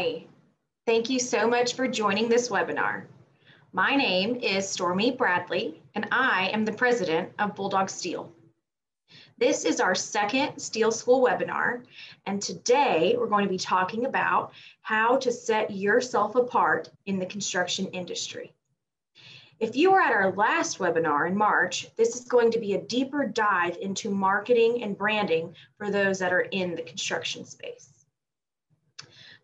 Hi, thank you so much for joining this webinar. My name is Stormy Bradley, and I am the president of Bulldog Steel. This is our second Steel School webinar, and today we're going to be talking about how to set yourself apart in the construction industry. If you were at our last webinar in March, this is going to be a deeper dive into marketing and branding for those that are in the construction space.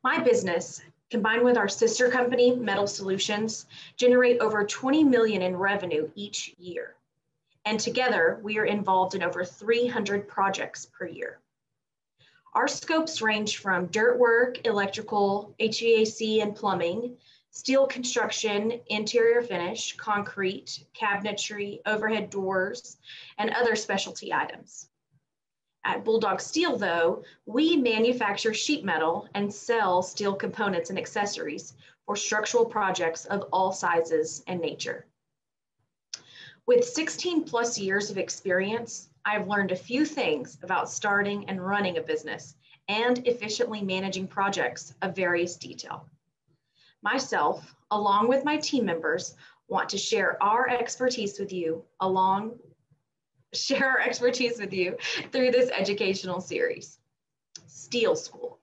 My business, combined with our sister company, Metal Solutions, generate over 20 million in revenue each year. And together, we are involved in over 300 projects per year. Our scopes range from dirt work, electrical, HVAC and plumbing, steel construction, interior finish, concrete, cabinetry, overhead doors, and other specialty items. At Bulldog Steel, though, we manufacture sheet metal and sell steel components and accessories for structural projects of all sizes and nature. With 16 plus years of experience, I've learned a few things about starting and running a business and efficiently managing projects of various detail. Myself, along with my team members, want to share our expertise with you through this educational series, Steel School.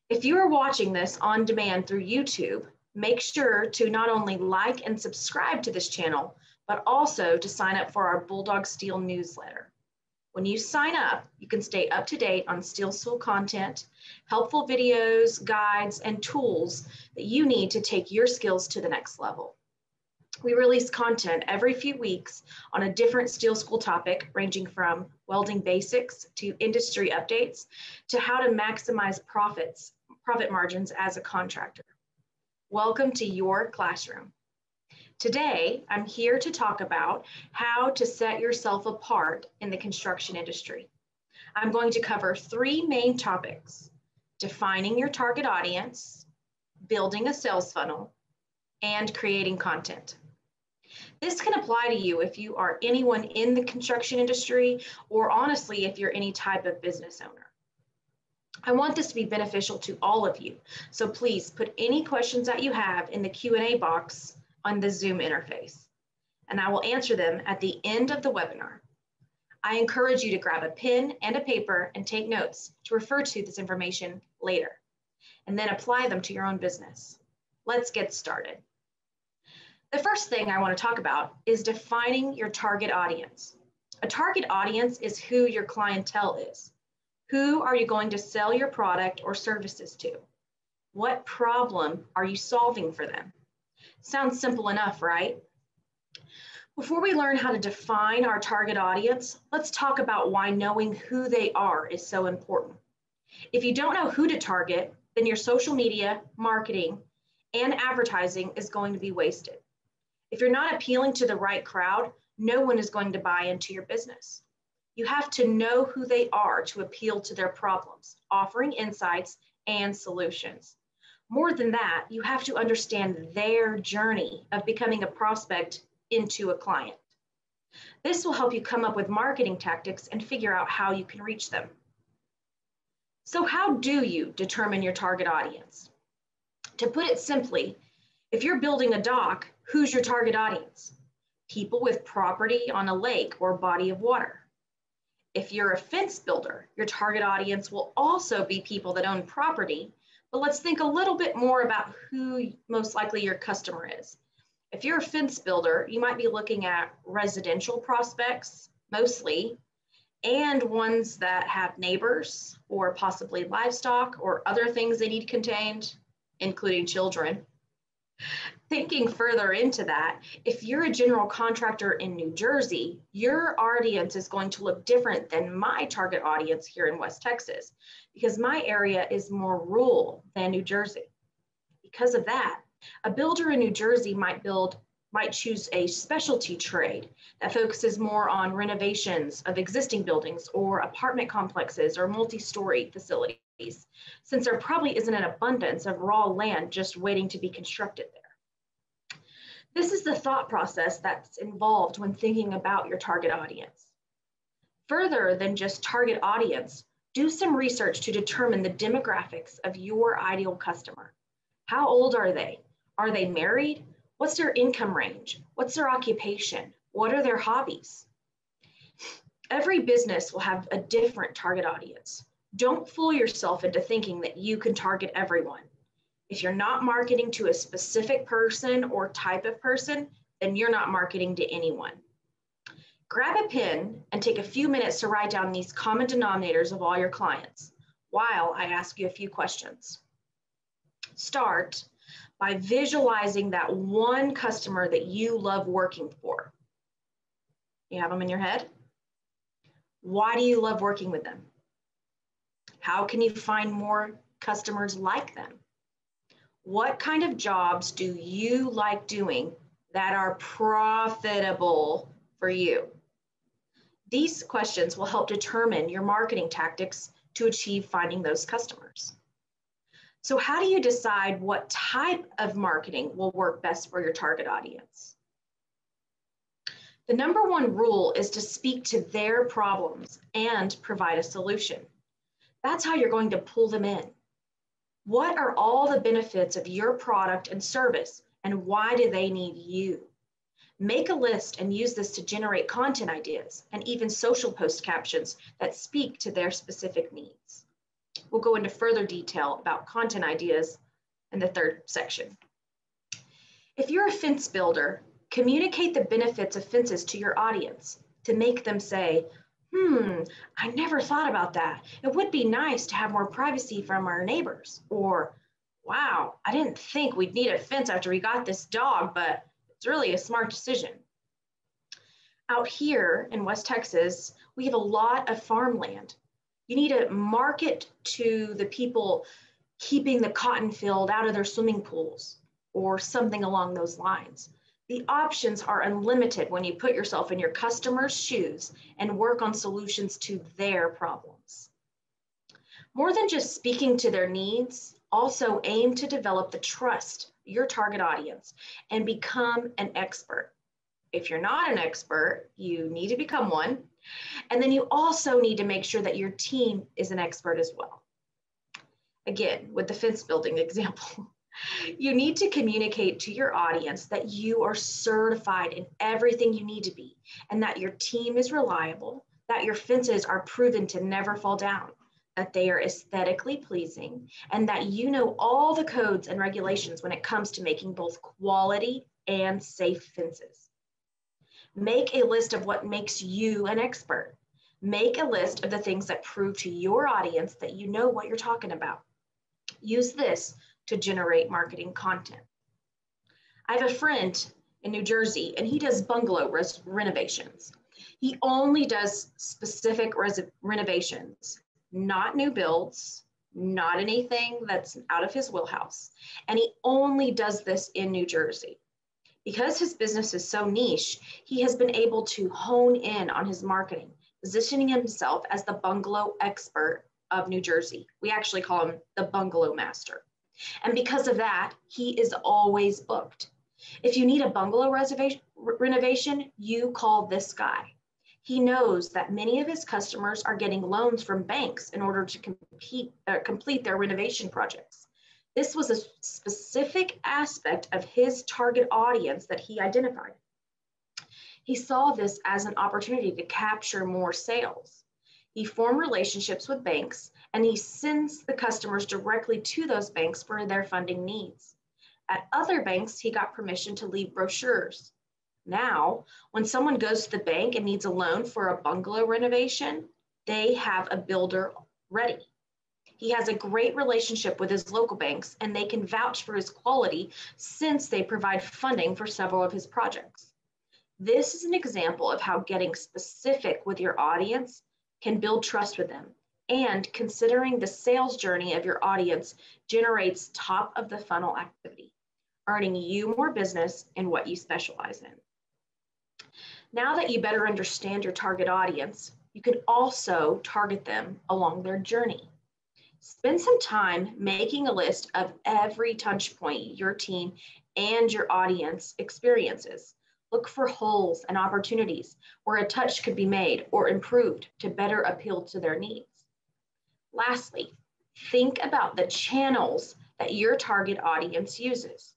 If you are watching this on demand through YouTube, make sure to not only like and subscribe to this channel, but also to sign up for our Bulldog Steel newsletter. When you sign up, you can stay up to date on Steel School content, helpful videos, guides, and tools that you need to take your skills to the next level. We release content every few weeks on a different Steel School topic, ranging from welding basics to industry updates to how to maximize profit margins as a contractor. Welcome to your classroom. Today, I'm here to talk about how to set yourself apart in the construction industry. I'm going to cover three main topics: defining your target audience, building a sales funnel, and creating content. This can apply to you if you are anyone in the construction industry, or honestly, if you're any type of business owner. I want this to be beneficial to all of you, so please put any questions that you have in the Q&A box on the Zoom interface, and I will answer them at the end of the webinar. I encourage you to grab a pen and a paper and take notes to refer to this information later, and then apply them to your own business. Let's get started. The first thing I want to talk about is defining your target audience. A target audience is who your clientele is. Who are you going to sell your product or services to? What problem are you solving for them? Sounds simple enough, right? Before we learn how to define our target audience, let's talk about why knowing who they are is so important. If you don't know who to target, then your social media, marketing, and advertising is going to be wasted. If you're not appealing to the right crowd, no one is going to buy into your business. You have to know who they are to appeal to their problems, offering insights and solutions. More than that, you have to understand their journey of becoming a prospect into a client. This will help you come up with marketing tactics and figure out how you can reach them. So how do you determine your target audience? To put it simply, if you're building a dock, who's your target audience? People with property on a lake or body of water. If you're a fence builder, your target audience will also be people that own property, but let's think a little bit more about who most likely your customer is. If you're a fence builder, you might be looking at residential prospects, mostly, and ones that have neighbors or possibly livestock or other things they need contained, including children. Thinking further into that, if you're a general contractor in New Jersey, your audience is going to look different than my target audience here in West Texas, because my area is more rural than New Jersey. Because of that, a builder in New Jersey might choose a specialty trade that focuses more on renovations of existing buildings or apartment complexes or multi-story facilities, since there probably isn't an abundance of raw land just waiting to be constructed there. This is the thought process that's involved when thinking about your target audience. Further than just target audience, Do some research to determine the demographics of your ideal customer. How old are they? Are they married? What's their income range? What's their occupation? What are their hobbies? Every business will have a different target audience. Don't fool yourself into thinking that you can target everyone. If you're not marketing to a specific person or type of person, then you're not marketing to anyone. Grab a pen and take a few minutes to write down these common denominators of all your clients while I ask you a few questions. Start by visualizing that one customer that you love working for. You have them in your head? Why do you love working with them? How can you find more customers like them? What kind of jobs do you like doing that are profitable for you? These questions will help determine your marketing tactics to achieve finding those customers. So how do you decide what type of marketing will work best for your target audience? The number one rule is to speak to their problems and provide a solution. That's how you're going to pull them in. What are all the benefits of your product and service, and why do they need you? Make a list and use this to generate content ideas and even social post captions that speak to their specific needs. We'll go into further detail about content ideas in the third section. If you're a fence builder, communicate the benefits of fences to your audience to make them say, I never thought about that. It would be nice to have more privacy from our neighbors. Or, wow, I didn't think we'd need a fence after we got this dog, but it's really a smart decision. Out here in West Texas, we have a lot of farmland. You need to market to the people keeping the cotton field out of their swimming pools or something along those lines. The options are unlimited when you put yourself in your customer's shoes and work on solutions to their problems. More than just speaking to their needs, also aim to develop the trust of your target audience and become an expert. If you're not an expert, you need to become one. And then you also need to make sure that your team is an expert as well. Again, with the fence building example, you need to communicate to your audience that you are certified in everything you need to be, and that your team is reliable, that your fences are proven to never fall down, that they are aesthetically pleasing, and that you know all the codes and regulations when it comes to making both quality and safe fences. Make a list of what makes you an expert. Make a list of the things that prove to your audience that you know what you're talking about. Use this to generate marketing content. I have a friend in New Jersey, and he does bungalow renovations. He only does specific renovations, not new builds, not anything that's out of his wheelhouse. And he only does this in New Jersey. Because his business is so niche, he has been able to hone in on his marketing, positioning himself as the bungalow expert of New Jersey. We actually call him the bungalow master. And because of that, he is always booked. If you need a bungalow renovation, you call this guy. He knows that many of his customers are getting loans from banks in order to complete their renovation projects. This was a specific aspect of his target audience that he identified. He saw this as an opportunity to capture more sales. He formed relationships with banks, and he sends the customers directly to those banks for their funding needs. At other banks, he got permission to leave brochures. Now, when someone goes to the bank and needs a loan for a bungalow renovation, they have a builder ready. He has a great relationship with his local banks, and they can vouch for his quality since they provide funding for several of his projects. This is an example of how getting specific with your audience can build trust with them, and considering the sales journey of your audience generates top of the funnel activity, earning you more business in what you specialize in. Now that you better understand your target audience, you can also target them along their journey. Spend some time making a list of every touch point your team and your audience experiences. Look for holes and opportunities where a touch could be made or improved to better appeal to their needs. Lastly, think about the channels that your target audience uses.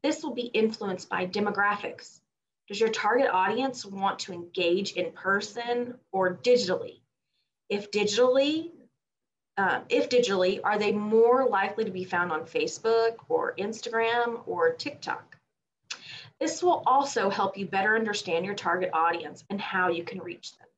This will be influenced by demographics. Does your target audience want to engage in person or digitally? If digitally, are they more likely to be found on Facebook or Instagram or TikTok? This will also help you better understand your target audience and how you can reach them.